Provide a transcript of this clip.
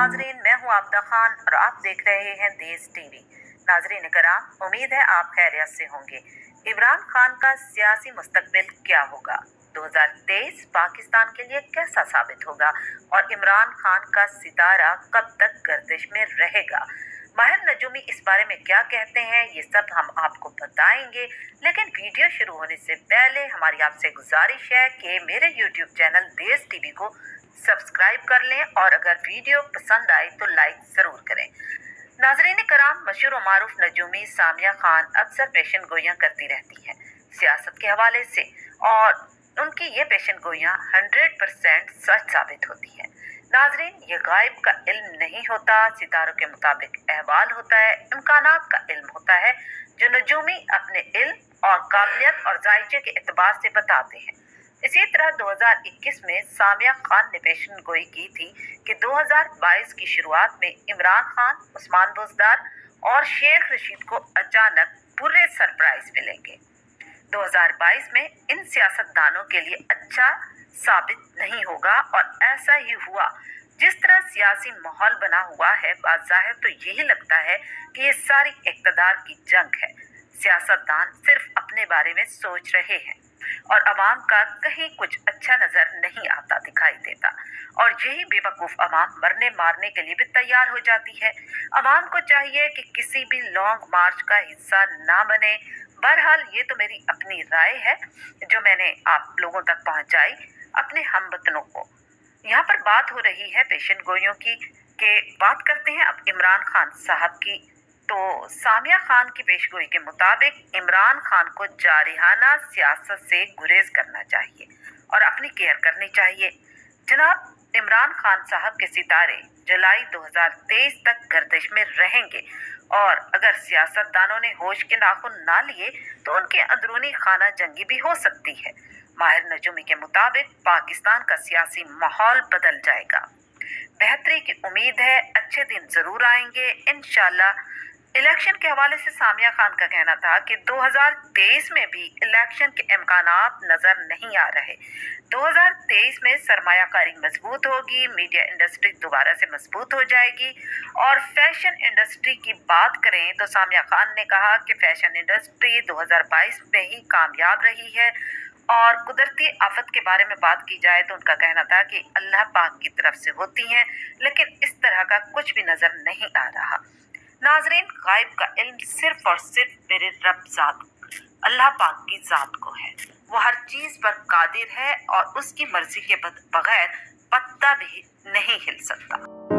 नाजरीन, मैं हूँ आबदा खान और आप देख रहे हैं देश टीवी। नाजरीन कराम, उम्मीद है आप खैरियत से होंगे। इमरान खान का सियासी मुस्तकबिल क्या होगा? 2023 पाकिस्तान के लिए कैसा साबित होगा और इमरान खान का सितारा कब तक गर्दिश में रहेगा? माहिर नजूमी इस बारे में क्या कहते हैं, ये सब हम आपको बताएंगे। लेकिन वीडियो शुरू होने से पहले हमारी आपसे गुजारिश है कि मेरे यूट्यूब चैनल देश टीवी को सब्सक्राइब कर लें और अगर वीडियो पसंद आए तो लाइक ज़रूर करें। नाजरीन कराम, मशहूर और मारूफ नजूमी सामिया खान अक्सर पेशन गोइयाँ करती रहती हैं सियासत के हवाले से, और उनकी ये पेशन गोइयाँ 100% सच साबित होती हैं। नाजरीन, ये गायब का इल्म नहीं होता, सितारों के मुताबिक अहवाल होता है, इम्कानात का इल्म होता है जो नजूमी अपने इल्म और काबिलियत और जायचे के एतबार से बताते हैं। इसी तरह 2021 में सामिया खान ने पेशन गोई की थी कि 2022 की शुरुआत में इमरान खान, उस्मान बुज़दार और शेख रशीद को अचानक बुरे सरप्राइज मिलेंगे। 2022 में इन सियासतदानों के लिए अच्छा साबित नहीं होगा और ऐसा ही हुआ। जिस तरह सियासी माहौल बना हुआ है, बाज़ाहिर तो यही लगता है कि ये सारी इक़्तिदार की जंग है। सियासतदान सिर्फ अपने बारे में सोच रहे हैं और अवाम का कहीं कुछ अच्छा नजर नहीं आता दिखाई देता, और यही बेवकूफ़ अवाम मरने मारने के लिए भी तैयार हो जाती है। अवाम को चाहिए कि किसी भी लॉन्ग मार्च का हिस्सा ना बने। बहरहाल ये तो मेरी अपनी राय है जो मैंने आप लोगों तक पहुंचाई अपने हमवतनों को। यहाँ पर बात हो रही है पेशन गोइयों की, कि बात करते हैं अब इमरान खान साहब की। तो सामिया खान की पेशगोई के मुताबिक इमरान खान को जारिहाना सियासत से गुरेज करना चाहिए और अपनी केयर करनी चाहिए। जनाब, इमरान खान साहब के सितारे जुलाई 2023 तक गर्दिश में रहेंगे और अगर सियासतदानों ने होश के नाखून ना लिए तो उनके अंदरूनी खाना जंगी भी हो सकती है। माहिर नजूमी के मुताबिक पाकिस्तान का सियासी माहौल बदल जाएगा। बेहतरी की उम्मीद है, अच्छे दिन जरूर आएंगे इंशाल्लाह। इलेक्शन के हवाले से सामिया खान का कहना था कि 2023 में भी इलेक्शन के इम्कानात नजर नहीं आ रहे। 2023 में सरमायाकारी मजबूत होगी, मीडिया इंडस्ट्री दोबारा से मजबूत हो जाएगी। और फैशन इंडस्ट्री की बात करें तो सामिया खान ने कहा कि फैशन इंडस्ट्री 2022 में ही कामयाब रही है। और कुदरती आफत के बारे में बात की जाए तो उनका कहना था कि अल्लाह पाक की तरफ से होती हैं, लेकिन इस तरह का कुछ भी नजर नहीं आ रहा। नाजरीन, गायब का इल्म सिर्फ और सिर्फ मेरे रब ज़ात अल्लाह पाक की ज़ात को है। वो हर चीज़ पर कादिर है और उसकी मर्जी के बगैर पत्ता भी नहीं हिल सकता।